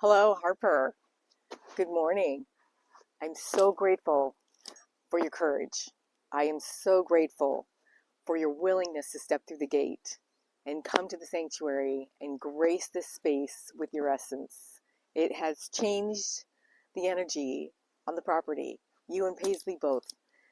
Hello, Harper. Good morning. I'm so grateful for your courage. I am so grateful for your willingness to step through the gate and come to the sanctuary and grace this space with your essence. It has changed the energy on the property, you and Paisley both.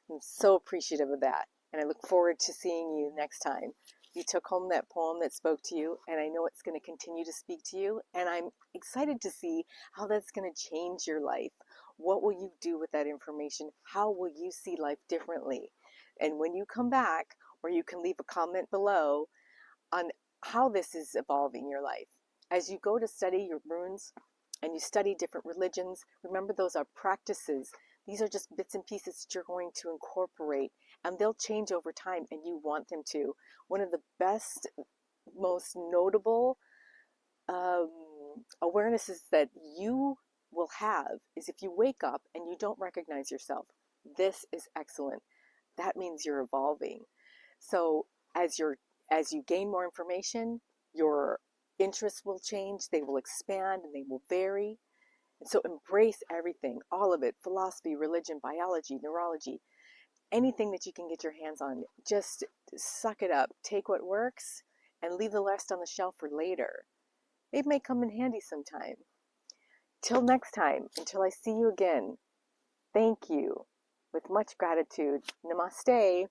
I'm so appreciative of that, and I look forward to seeing you next time. You took home that poem that spoke to you, and I know it's going to continue to speak to you, and I'm excited to see how that's going to change your life. What will you do with that information? How will you see life differently? And when you come back, or you can leave a comment below on how this is evolving your life. As you go to study your runes and you study different religions, remember those are practices. These are just bits and pieces that you're going to incorporate, and they'll change over time, and you want them to. One of the best, most notable um, awarenesses that you will have is if you wake up and you don't recognize yourself. This is excellent. That means you're evolving. So as you gain more information, your interests will change, they will expand, and they will vary. And so embrace everything, all of it, philosophy, religion, biology, neurology, anything that you can get your hands on. Just suck it up, take what works, and leave the rest on the shelf for later. It may come in handy sometime. Till next time, until I see you again, thank you. With much gratitude. Namaste.